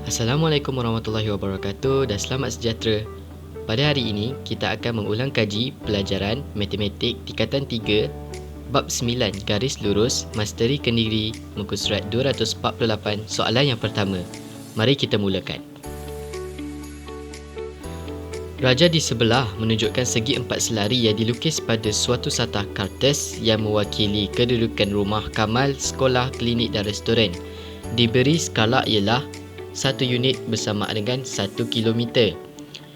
Assalamualaikum warahmatullahi wabarakatuh dan selamat sejahtera. Pada hari ini, kita akan mengulang kaji pelajaran Matematik Tingkatan 3 Bab 9 Garis Lurus Masteri Kendiri muka surat 248 soalan yang pertama. Mari kita mulakan. Raja di sebelah menunjukkan segi empat selari yang dilukis pada suatu satah kertas yang mewakili kedudukan rumah, kamal, sekolah, klinik dan restoran. Diberi skala ialah 1 unit bersama dengan 1 kilometer.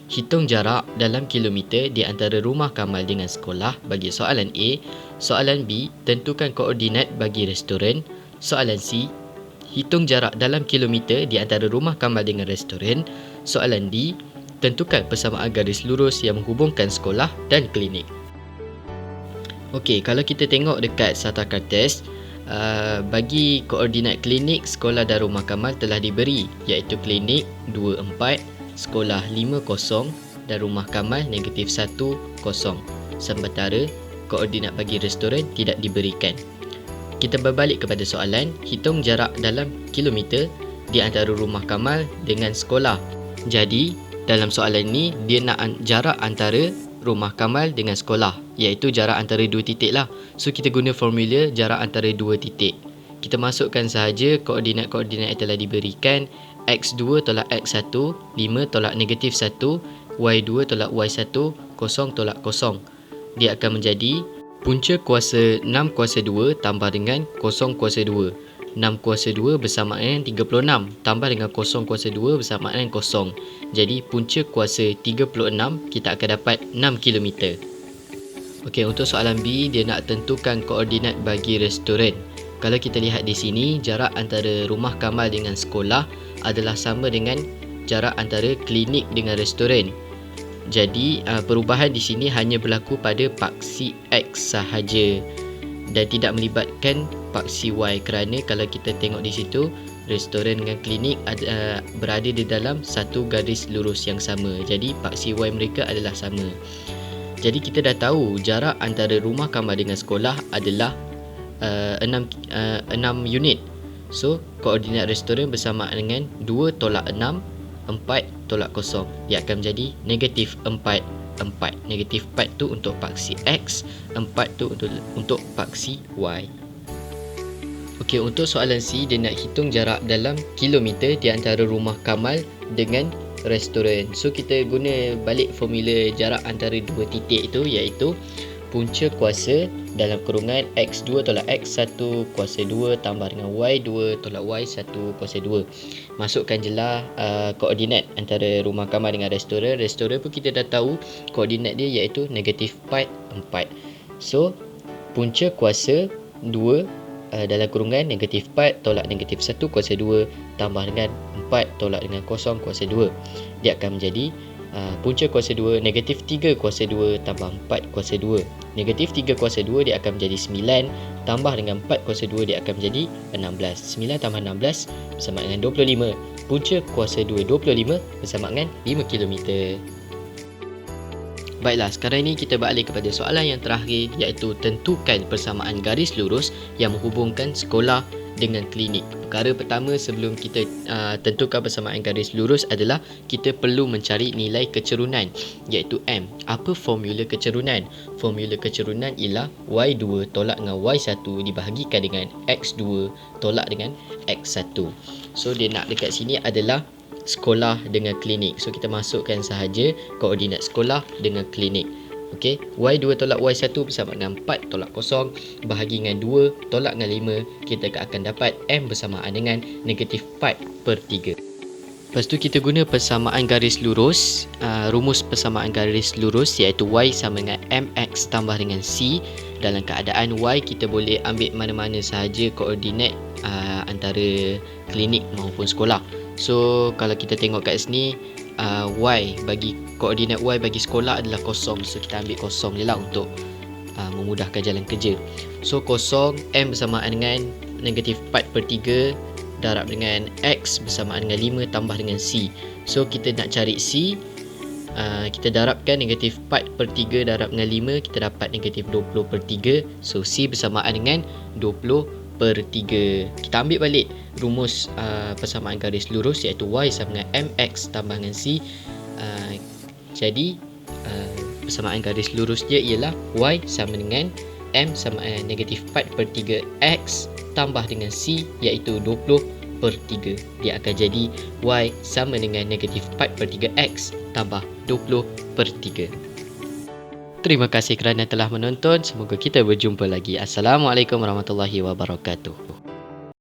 Hitung jarak dalam kilometer di antara rumah kamal dengan sekolah bagi soalan A. Soalan B, tentukan koordinat bagi restoran. Soalan C, hitung jarak dalam kilometer di antara rumah kamal dengan restoran. Soalan D, tentukan persamaan garis lurus yang menghubungkan sekolah dan klinik. Okey, kalau kita tengok dekat satah kertas, bagi koordinat klinik, sekolah dan rumah kamal telah diberi, iaitu klinik 24, sekolah 50 dan rumah kamal negatif 10. Sementara koordinat bagi restoran tidak diberikan. Kita berbalik kepada soalan, hitung jarak dalam kilometer di antara rumah kamal dengan sekolah. Jadi dalam soalan ni dia nak jarak antara rumah kamal dengan sekolah, iaitu jarak antara dua titik lah. So kita guna formula jarak antara dua titik. Kita masukkan sahaja koordinat-koordinat yang telah diberikan. X2 tolak X1, 5 tolak negatif 1, Y2 tolak Y1, 0 tolak 0. Dia akan menjadi punca kuasa 6 kuasa 2 tambah dengan 0 kuasa 2. 6 kuasa 2 bersamaan 36 tambah dengan 0 kuasa 2 bersamaan 0. Jadi punca kuasa 36 kita akan dapat 6 km. Okey, untuk soalan B, dia nak tentukan koordinat bagi restoran. Kalau kita lihat di sini, jarak antara rumah kamal dengan sekolah adalah sama dengan jarak antara klinik dengan restoran. Jadi perubahan di sini hanya berlaku pada paksi X sahaja dan tidak melibatkan paksi Y, kerana kalau kita tengok di situ, restoran dengan klinik berada di dalam satu garis lurus yang sama. Jadi paksi Y mereka adalah sama. Jadi kita dah tahu jarak antara rumah kamal dengan sekolah adalah 6 unit. So koordinat restoran bersamaan dengan 2 tolak 6, 4 tolak 0. Dia akan menjadi negatif 4. Negatif 4 tu untuk paksi X, 4 tu untuk paksi Y. Okey, untuk soalan C, dia nak hitung jarak dalam kilometer di antara rumah kamal dengan restoran. So kita guna balik formula jarak antara dua titik itu, iaitu punca kuasa dalam kurungan X2 tolak X1 kuasa 2 tambah dengan Y2 tolak Y1 kuasa 2. Masukkan je lah koordinat antara rumah kamal dengan restoran. Restoran pun kita dah tahu koordinat dia iaitu negatif 4. So punca kuasa 2 dalam kurungan negatif 4 tolak negatif 1 kuasa 2 tambah dengan 4 tolak dengan 0 kuasa 2. Dia akan menjadi punca kuasa 2 negatif 3 kuasa 2 tambah 4 kuasa 2. Negatif 3 kuasa 2 dia akan menjadi 9 tambah dengan 4 kuasa 2 dia akan menjadi 16. 9 tambah 16 bersama dengan 25. Punca kuasa 2 25 bersama dengan 5 km. Baiklah, sekarang ini kita balik kepada soalan yang terakhir, iaitu tentukan persamaan garis lurus yang menghubungkan sekolah dengan klinik. Perkara pertama sebelum kita tentukan persamaan garis lurus adalah kita perlu mencari nilai kecerunan, iaitu M. Apa formula kecerunan? Formula kecerunan ialah Y2 tolak dengan Y1 dibahagikan dengan X2 tolak dengan X1. So dia nak dekat sini adalah sekolah dengan klinik. So kita masukkan sahaja koordinat sekolah dengan klinik. Okey, Y2 tolak Y1 bersama dengan 4 tolak 0 bahagi dengan 2 tolak dengan 5, kita akan dapat M bersamaan dengan negatif 4/3. Lepas tu kita guna persamaan garis lurus, rumus persamaan garis lurus iaitu Y sama dengan MX tambah dengan C. Dalam keadaan Y, kita boleh ambil mana-mana sahaja koordinat antara klinik maupun sekolah. So kalau kita tengok kat sini, Y bagi koordinat Y bagi sekolah adalah 0. So kita ambil 0 je lah untuk memudahkan jalan kerja. So 0 M bersamaan dengan negatif 4/3 darab dengan X bersamaan dengan 5 tambah dengan C. So kita nak cari C, kita darabkan negatif 4/3 darab dengan 5, kita dapat negatif 20/3. So C bersamaan dengan 20 per 3. Kita ambil balik rumus persamaan garis lurus, iaitu Y sama dengan MX tambah dengan C. Jadi persamaan garis lurus dia ialah Y sama dengan M sama negatif 4 per 3 X tambah dengan C, iaitu 20 per 3. Dia akan jadi Y sama dengan negatif 4 per 3 X tambah 20 per 3. Terima kasih kerana telah menonton. Semoga kita berjumpa lagi. Assalamualaikum warahmatullahi wabarakatuh.